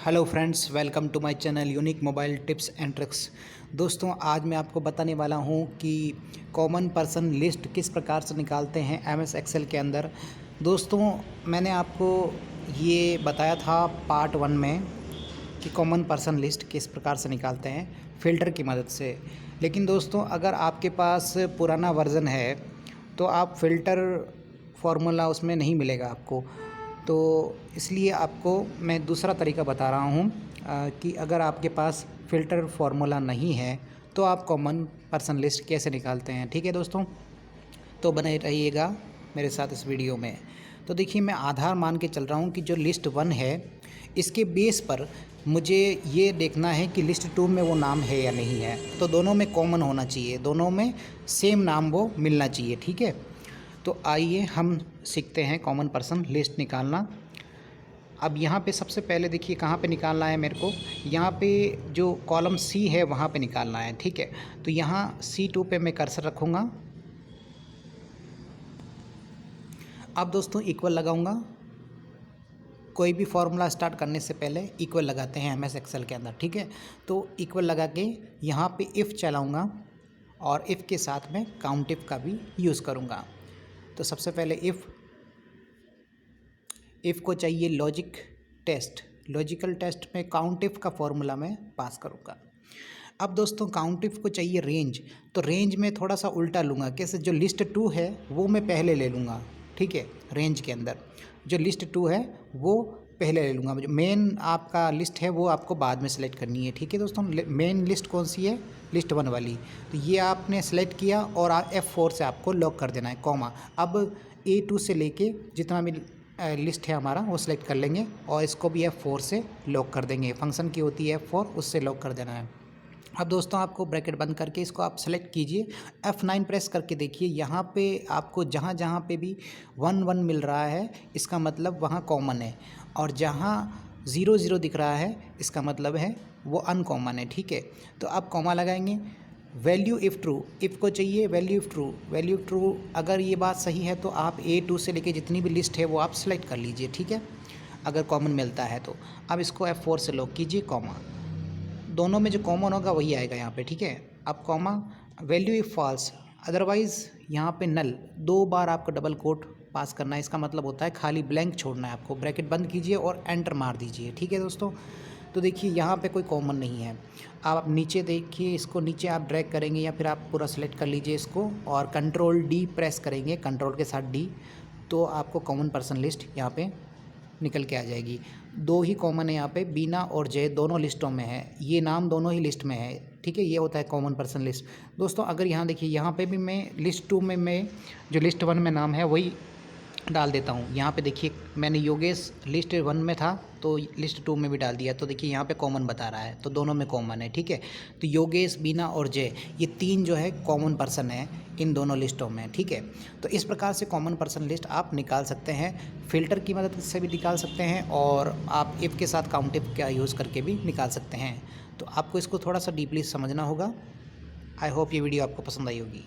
Hello friends, welcome to my channel unique mobile tips and tricks. दोस्तों, आज मैं आपको बताने वाला हूं कि कॉमन पर्सन लिस्ट किस प्रकार से निकालते हैं एमएस एक्सेल के अंदर। दोस्तों, मैंने आपको ये बताया था पार्ट 1 में कि कॉमन पर्सन लिस्ट किस प्रकार से निकालते हैं फ़िल्टर की मदद से। लेकिन दोस्तों, अगर आपके पास पुराना वर्ज़न है तो आप फ़िल्टर फार्मूला उसमें नहीं मिलेगा आपको। तो इसलिए आपको मैं दूसरा तरीका बता रहा हूँ कि अगर आपके पास फ़िल्टर फार्मूला नहीं है तो आप कॉमन पर्सन लिस्ट कैसे निकालते हैं। ठीक है दोस्तों, तो बने रहिएगा मेरे साथ इस वीडियो में। तो देखिए, मैं आधार मान के चल रहा हूँ कि जो लिस्ट 1 है इसके बेस पर मुझे ये देखना है कि लिस्ट 2 में वो नाम है या नहीं है। तो दोनों में कॉमन होना चाहिए, दोनों में सेम नाम वो मिलना चाहिए। ठीक है, तो आइए हम सीखते हैं कॉमन पर्सन लिस्ट निकालना। अब यहाँ पे सबसे पहले देखिए कहाँ पे निकालना है मेरे को। यहाँ पे जो कॉलम सी है वहाँ पे निकालना है। ठीक है, तो यहाँ C2 पे मैं कर्सर रखूँगा। अब दोस्तों इक्वल लगाऊँगा। कोई भी फॉर्मूला स्टार्ट करने से पहले इक्वल लगाते हैं एमएस एक्सेल के अंदर। ठीक है, तो इक्वल लगा के यहाँ पे इफ़ चलाऊँगा और इफ़ के साथ में काउंट इफ़ का भी यूज़ करूँगा। तो सबसे पहले इफ़ को चाहिए लॉजिकल टेस्ट में काउंट इफ़ का फॉर्मूला मैं पास करूँगा। अब दोस्तों काउंट इफ़ को चाहिए रेंज, तो रेंज में थोड़ा सा उल्टा लूँगा। कैसे? जो लिस्ट 2 है वो मैं पहले ले लूँगा। ठीक है, रेंज के अंदर जो लिस्ट 2 है वो पहले ले लूँगा। जो मेन आपका लिस्ट है वो आपको बाद में सेलेक्ट करनी है। ठीक है दोस्तों, मेन लिस्ट कौन सी है? लिस्ट 1 वाली। तो ये आपने सेलेक्ट किया और F4 से आपको लॉक कर देना है, कॉमा। अब A2 से लेके जितना भी लिस्ट है हमारा वो सिलेक्ट कर लेंगे और इसको भी F4 से लॉक कर देंगे। फंक्शन की होती है F4, उससे लॉक कर देना है। अब दोस्तों आपको ब्रैकेट बंद करके इसको आप सेलेक्ट कीजिए, F9 प्रेस करके देखिए। यहाँ पे आपको जहाँ जहाँ पे भी 1 1 मिल रहा है इसका मतलब वहाँ कॉमन है, और जहाँ 0 0 दिख रहा है इसका मतलब है वो अनकॉमन है। ठीक है, तो आप कॉमा लगाएंगे। वैल्यू इफ़ ट्रू, इफ़ को चाहिए वैल्यू इफ़ ट्रू। अगर ये बात सही है तो आप A2 से लेके जितनी भी लिस्ट है वो आप सेलेक्ट कर लीजिए। ठीक है, अगर कॉमन मिलता है तो। अब इसको F4 से लॉक कीजिए, कॉमा। दोनों में जो कॉमन होगा वही आएगा यहाँ पे। ठीक है, अब comma. Value if false, otherwise यहाँ पे नल। 2 बार आपको डबल कोट पास करना है, इसका मतलब होता है खाली ब्लैंक छोड़ना है आपको। ब्रैकेट बंद कीजिए और एंटर मार दीजिए। ठीक है दोस्तों, तो देखिए यहाँ पे कोई कॉमन नहीं है। आप नीचे देखिए, इसको नीचे आप ड्रैग करेंगे या फिर आप पूरा सेलेक्ट कर लीजिए इसको और कंट्रोल D प्रेस करेंगे, कंट्रोल के साथ D, तो आपको कॉमन पर्सन लिस्ट यहाँ पे निकल के आ जाएगी। 2 ही कॉमन है यहाँ पे, बीना और जय दोनों लिस्टों में है। ये नाम दोनों ही लिस्ट में है। ठीक है, ये होता है कॉमन पर्सन लिस्ट। दोस्तों अगर यहाँ देखिए, यहाँ पे भी मैं लिस्ट 2 में मैं जो लिस्ट 1 में नाम है वही डाल देता हूँ। यहाँ पे देखिए मैंने योगेश लिस्ट 1 में था तो लिस्ट 2 में भी डाल दिया, तो देखिए यहाँ पे कॉमन बता रहा है, तो दोनों में कॉमन है। ठीक है, तो योगेश, बीना और जय, ये 3 जो है कॉमन पर्सन है इन दोनों लिस्टों में। ठीक है, तो इस प्रकार से कॉमन पर्सन लिस्ट आप निकाल सकते हैं। फ़िल्टर की मदद से भी निकाल सकते हैं और आप इफ़ के साथ काउंट इफ़ का यूज़ करके भी निकाल सकते हैं। तो आपको इसको थोड़ा सा डीपली समझना होगा। आई होप ये वीडियो आपको पसंद आई होगी।